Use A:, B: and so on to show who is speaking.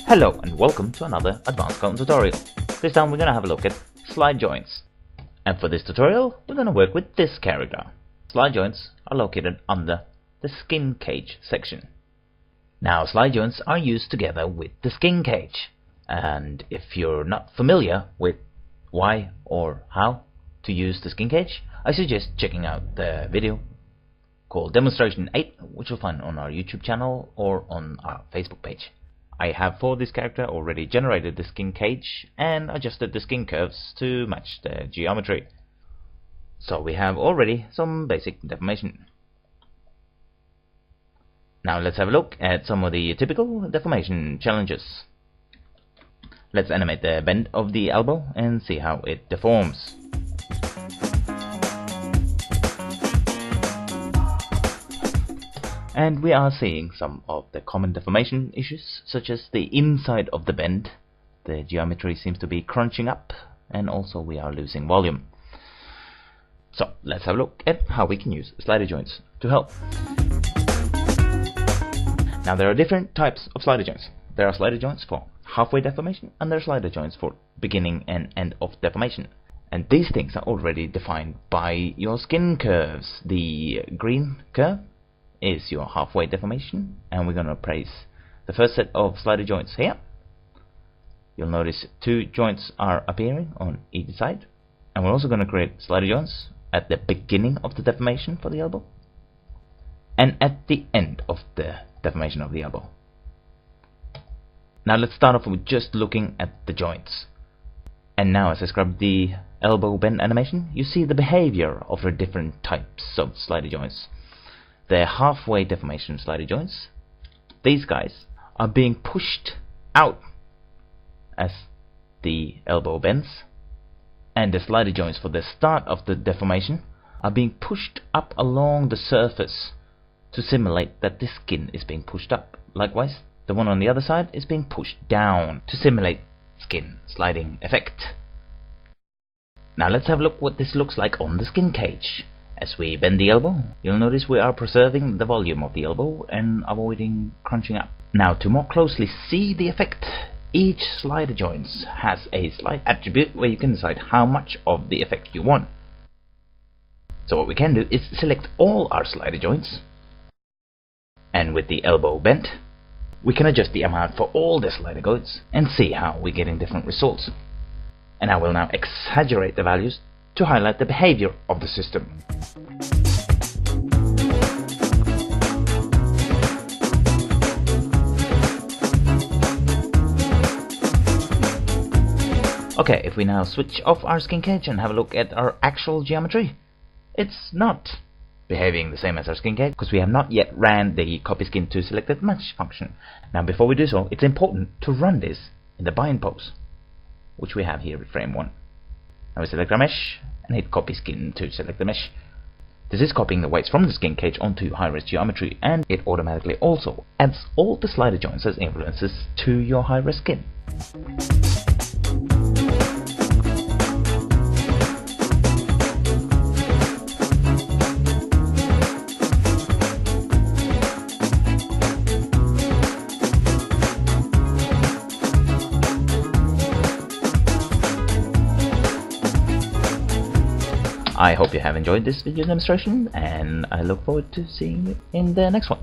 A: Hello and welcome to another advanced coding tutorial. This time we're going to have a look at slide joints. And for this tutorial we're going to work with this character. Slide joints are located under the skin cage section. Now slide joints are used together with the skin cage. And if you're not familiar with why or how to use the skin cage, I suggest checking out the video called Demonstration 8, which you'll find on our YouTube channel or on our Facebook page. I have for this character already generated the skin cage and adjusted the skin curves to match the geometry. So we have already some basic deformation. Now let's have a look at some of the typical deformation challenges. Let's animate the bend of the elbow and see how it deforms. And we are seeing some of the common deformation issues, such as the inside of the bend. The geometry seems to be crunching up, and also we are losing volume. So let's have a look at how we can use slider joints to help. Now there are different types of slider joints. There are slider joints for halfway deformation, and there are slider joints for beginning and end of deformation. And these things are already defined by your skin curves. The green curve is your halfway deformation, and we're going to place the first set of slider joints here. You'll notice two joints are appearing on each side, and we're also going to create slider joints at the beginning of the deformation for the elbow and at the end of the deformation of the elbow. Now let's start off with just looking at the joints. And now as I scrub the elbow bend animation, you see the behavior of the different types of slider joints. The halfway deformation slider joints, these guys are being pushed out as the elbow bends, and the slider joints for the start of the deformation are being pushed up along the surface to simulate that the skin is being pushed up. Likewise, the one on the other side is being pushed down to simulate skin sliding effect. Now let's have a look what this looks like on the skin cage. As we bend the elbow, you'll notice we are preserving the volume of the elbow and avoiding crunching up. Now to more closely see the effect, each slider joint has a slide attribute where you can decide how much of the effect you want. So what we can do is select all our slider joints, and with the elbow bent, we can adjust the amount for all the slider joints and see how we're getting different results. And I will now exaggerate the values to highlight the behavior of the system. Okay, if we now switch off our skin cage and have a look at our actual geometry, it's not behaving the same as our skin cage because we have not yet ran the copy skin to selected mesh function. Now before we do so, it's important to run this in the bind pose, which we have here with frame 1. Now we select our mesh and hit copy skin to select the mesh. This is copying the weights from the skin cage onto high-res geometry, and it automatically also adds all the slider joints as influences to your high-res skin. I hope you have enjoyed this video demonstration, and I look forward to seeing you in the next one.